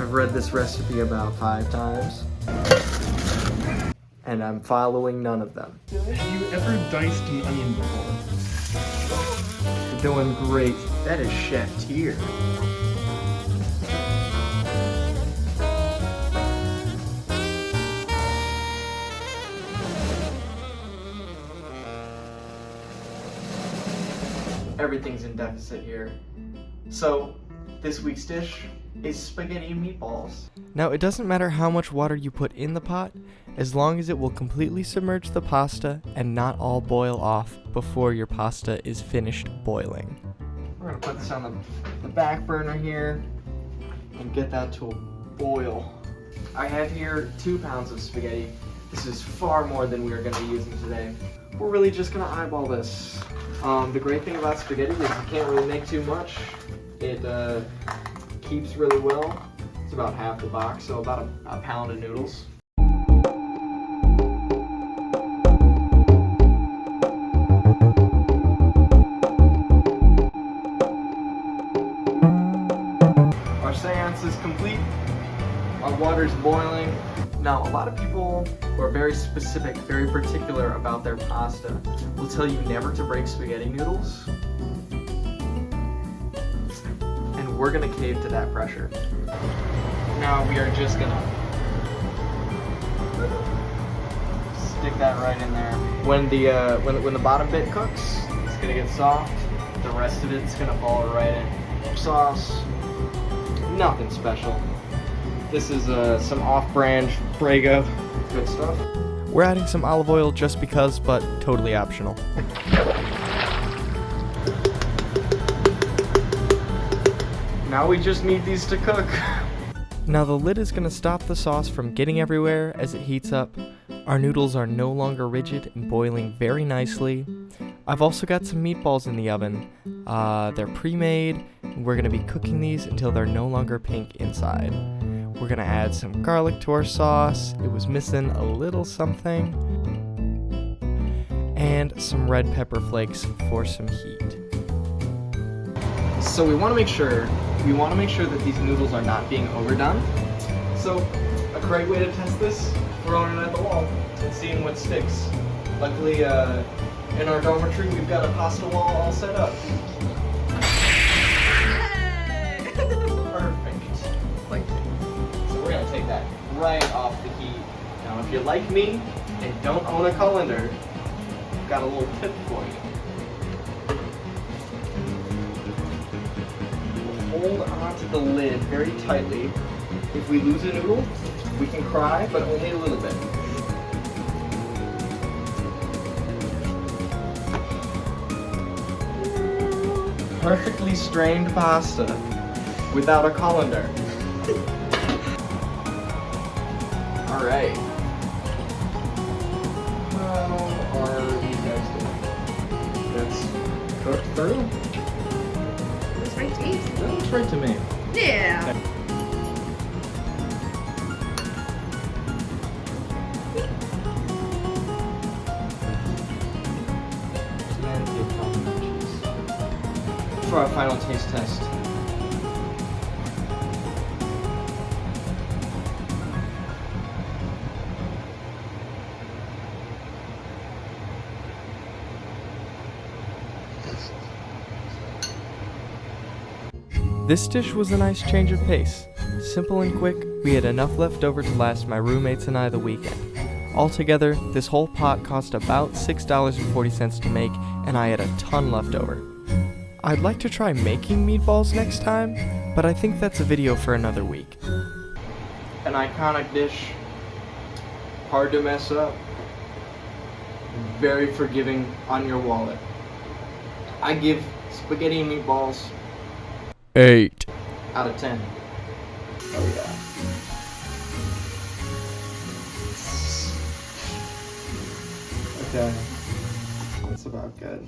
I've read this recipe about 5 times, and I'm following none of them. Have you ever diced an onion before? You're doing great. That is chef tier. Everything's in deficit here. So, this week's dish is spaghetti and meatballs. Now, it doesn't matter how much water you put in the pot, as long as it will completely submerge the pasta and not all boil off before your pasta is finished boiling. We're gonna put this on the back burner here and get that to a boil. I have here 2 pounds of spaghetti. This is far more than we are gonna be using today. We're really just gonna eyeball this. The great thing about spaghetti is you can't really make too much. It keeps really well. It's about half the box, so about a pound of noodles. Our seance is complete. Our water's boiling. Now, a lot of people who are very specific, very particular about their pasta will tell you never to break spaghetti noodles. And we're gonna cave to that pressure. Now we are just gonna stick that right in there. When the bottom bit cooks, it's gonna get soft. The rest of it's gonna fall right in. Sauce, nothing special. This is some off-brand Brago. Good stuff. We're adding some olive oil just because, but totally optional. Now we just need these to cook. Now the lid is going to stop the sauce from getting everywhere as it heats up. Our noodles are no longer rigid and boiling very nicely. I've also got some meatballs in the oven. They're pre-made. We're going to be cooking these until they're no longer pink inside. We're gonna add some garlic to our sauce. It was missing a little something. And some red pepper flakes for some heat. So we want to make sure that these noodles are not being overdone. So a great way to test this, throwing it at the wall and seeing what sticks. Luckily, in our dormitory, we've got a pasta wall all set up. We're gonna take that right off the heat. Now, if you're like me and don't own a colander, I've got a little tip for you. Hold onto the lid very tightly. If we lose a noodle, we can cry, but only a little bit. Perfectly strained pasta without a colander. All right. How are these guys doing? That's cooked through? Looks right to me. That looks right to me. Yeah. Okay. For our final taste test. This dish was a nice change of pace. Simple and quick, we had enough left over to last my roommates and I the weekend. Altogether, this whole pot cost about $6.40 to make, and I had a ton left over. I'd like to try making meatballs next time, but I think that's a video for another week. An iconic dish, hard to mess up, very forgiving on your wallet. I give spaghetti and meatballs 8 out of 10. Oh yeah. Okay. That's about good.